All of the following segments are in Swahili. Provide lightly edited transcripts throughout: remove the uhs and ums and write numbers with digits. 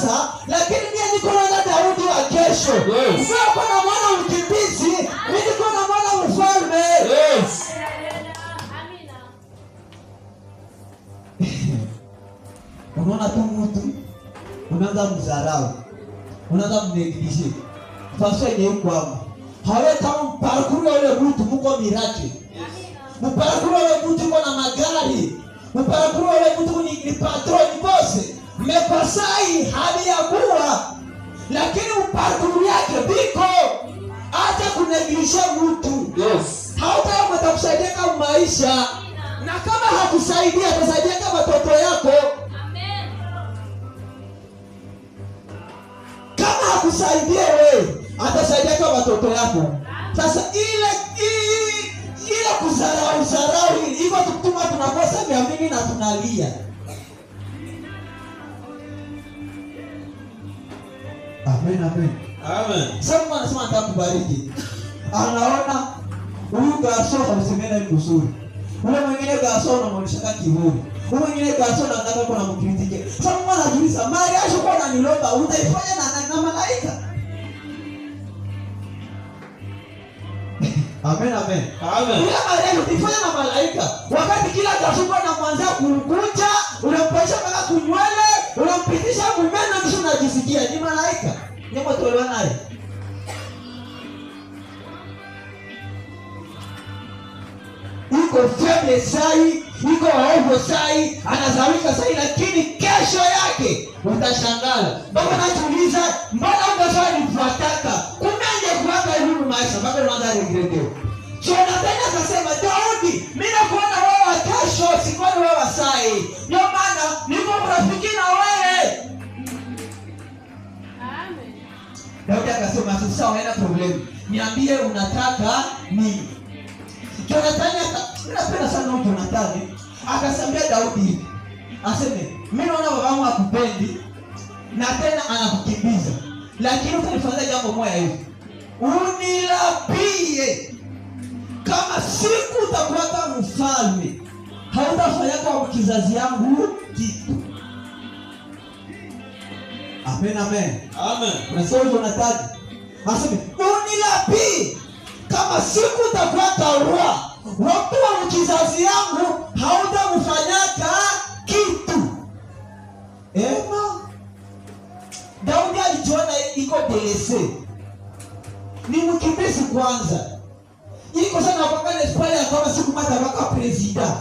sasa, lakini mimi niko na Daudi wa kesho. Yes. Sio kuna mwana mkimbizi, mimi niko na mwana mfalme. Yes. Amina. Unaona tu mtu unaanza mzarau, unaanza mnegilishe. Sasa ni kwamba haweta mparkuru yule mtu mko miraki. Mparkuru yule mtu kwa na magari. Mparkuru yule mtu ni patron boss. Mmekosai hali ya kuwa. Lakini mparkuru yake biko acha kunegilisha mtu. Yes. Hautaweza mtakusaidia kama maisha. Na kama hakusaidia atasaidia kama watoto yako. Kama hakusaidia wewe, atasaidia kwa watoto yako. Sasa ile kuzarau hivyo tukutuma tunakosa vya mingi na tunalia. Amen, amen. Amen. Sasa Mungu anasema atakubariki. Anaona huyu gaso anasemena ni mzuri. Ule mwingine gaso anamwonyesha kiburi. Ule mwingine gaso anataka kuna mkritike. Sasa Mungu anajiuliza, mali yako kwa naniloba utaifanya na malaika? Amen, amen. Amen. Bila malaika utaifanya na malaika. Wakati kila gaso anamwanza kukunja, unampaisha mpaka kunywele, unampitisha kumena kisha unajisikia ni malaika. Nyama tolewa naye. Iko febe sai, iko ovu sai, anazalika sai, lakini kesho yake utashangaa. Baba najiuliza, mbona unazaa nifuataka? Kumende kuwaka elimu maisha, baba unaanza regreteo. Jonathan akasema, Daudi, mimi nakuona wewe kesho, sikuoni wewe sai. Ndio maana niko rafiki na wewe. Amen. Daudi akasema, sasa haina problem. Niambie unataka nini? Jonathan napenda sana huyo Jonathan. Akasambia Daudi, aseme, mimi naona babangu hakupendi na tena anakukimbiza. Lakini utanifanyia jambo moja hivi. Unilapie. Kama siku utakuwa kama mfalme, hautafanya kwa kizazi yangu kitu. Amen, amen. Amen. Unasema Jonathan, aseme, unilapie. Kama siku utakuwa kaua, watu wa kizazi yangu hautamfanyaka kitu. Ema Daudi alijiona iko DLC. Ni mkimbizi kwanza. Iko sana wakana pale kama siku mata waka president.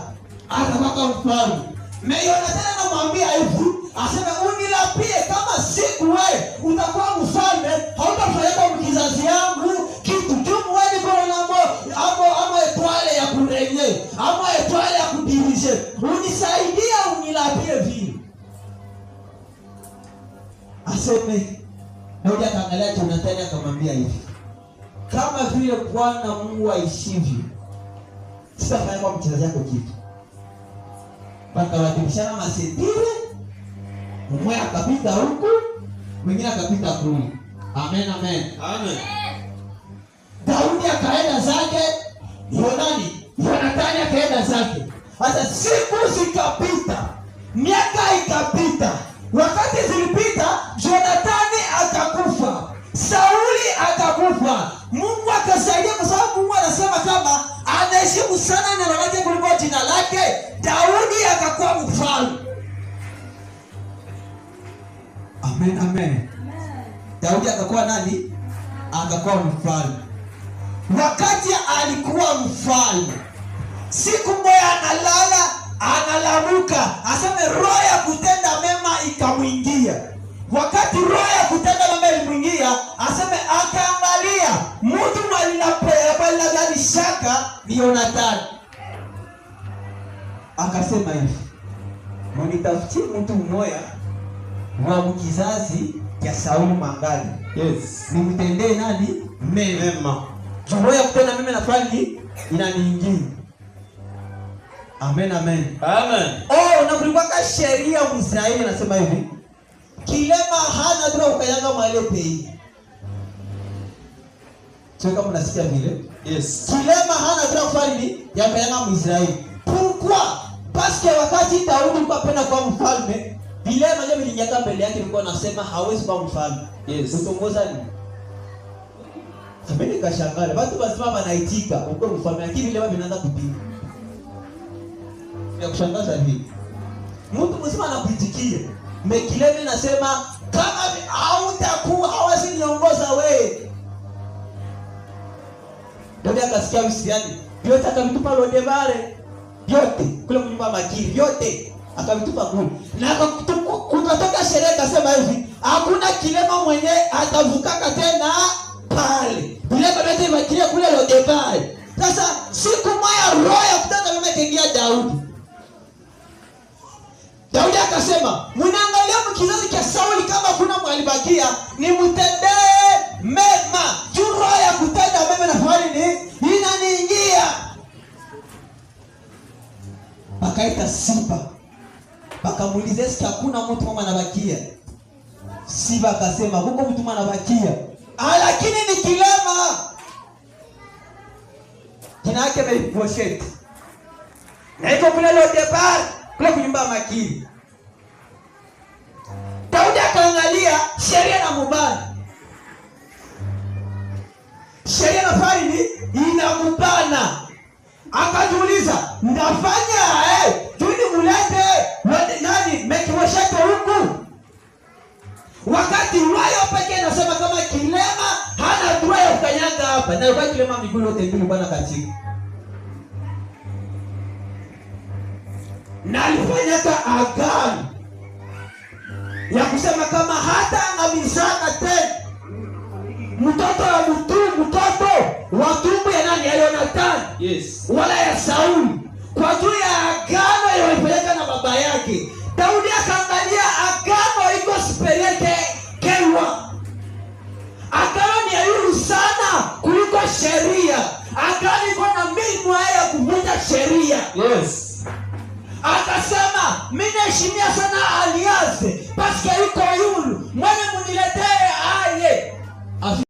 Atawaka mfalme. Meiona tena namwambia hivi, asema unilapie kama siku wewe utakuwa mfalme, hautamfanyaka kwa kizazi yangu kitu. Jumu wewe niko na ama etwale ya kurenye, ama etwale ya kudirije. Unisaidia unilapie vile. Aseme Daudi akaangalia Jonathan akamwambia hivi, kama vile Bwana Mungu aishivyo, sitafanya kwa mchezaji wako kitu. Pakawatibishana masetire, mmoja akapita huku, mwingine akapita kule. Amen, amen. Amen. Daudi akaenda zake, Jonathan akaenda zake. Sasa siku zikapita, miaka ikapita. Wakati zilipita, Jonathan akakufa, Sauli akakufa. Mungu akasaidia kwa sababu Mungu anasema kama anaheshimu sana neno lake kuliko jina lake. Daudi akakuwa mfalme. Amen, amen. Daudi akakuwa nani? Akakuwa mfalme. Wakati alikuwa mfalme, siku moja analamuka, aseme roho ya kutenda mema ikamwingia. Wakati roho ya kutenda mema ilimwingia, aseme akaangalia mtu mwalinapea gani shaka ni Jonathan. Akasema hivi, "Mnitafutie mtu mmoja wa kizazi cha Sauli mangali." Yes. Nimtendee nani? Mema. Roho ya kutenda mema na fani inaniingia. Amen, amen. Amen. Na kulikuwa sheria ya Israeli nasema hivi, kilema hana bila ukayanga malepe hii. Sio kama unasikia vile? Yes. Kilema hana bila kufanya nini? Ya kayanga Israeli. Pourquoi? Parce que wakati Daudi alikuwa penda kuwa mfalme, Vile maana vilinyaka mbele yake nilikuwa nasema hawezi kuwa mfalme. Yes. Utongoza ni. Mimi nikashangaa. Watu basema wanaitika uko mfalme lakini vile vinaanza kupinga. Ya kushangaza hivi. Mtu mzima anakuitikia. Mekileme nasema kama hautakuwa hawezi niongoza wewe. Ndio akasikia usiani. Vyote akamtupa Lodebare. Vyote kule mnyumba Makiri vyote akavitupa kule. Na kukatoka sherehe akasema hivi, hakuna kilema mwenye atavukaka tena pale. Vilema vyote vimekilia kule Lodebare. Sasa siku moja roho ya kutana mama kaingia Daudi. Daudi akasema, "Mnaangalia mkizazi cha Sauli kama kuna mwalibakia, ni mtendee mema." Juu roho ya kutenda mema na fahari ni inaniingia. Akaita Siba. Bakamuuliza sisi hakuna mtu mama anabakia. Siba akasema, "Huko mtu mama anabakia." Lakini ni kilema. Jina yake ni Mephibosheth. Na iko kule Lodebari. Kule kunyumba Makiri. Daudi akaangalia sheria na mubana. Sheria na fari ni inamubana. Akajiuliza, "Ndafanya tuni mulete nani Mephibosheth huku?" Wakati roho pekee nasema kama kilema hana roho ya kukanyaga hapa. Na kwa kilema miguu yote mbili bwana katika. Na alifanyaka agano ya kusema kama hata angamizaka tena mtoto wa tumbo ya nani ya Yonathani, Yes, wala ya Sauli, kwa juu ya agano yaliyofanyika na baba yake. Daudi akaangalia agano iko superior kewa. Agano ni ayuru sana kuliko sheria. Agano iko na mbinu ya kuvunja sheria. yes. Akasema, "Mimi naheshimia sana Aliaze, paske yuko yulu. Mwenye muniletee aye."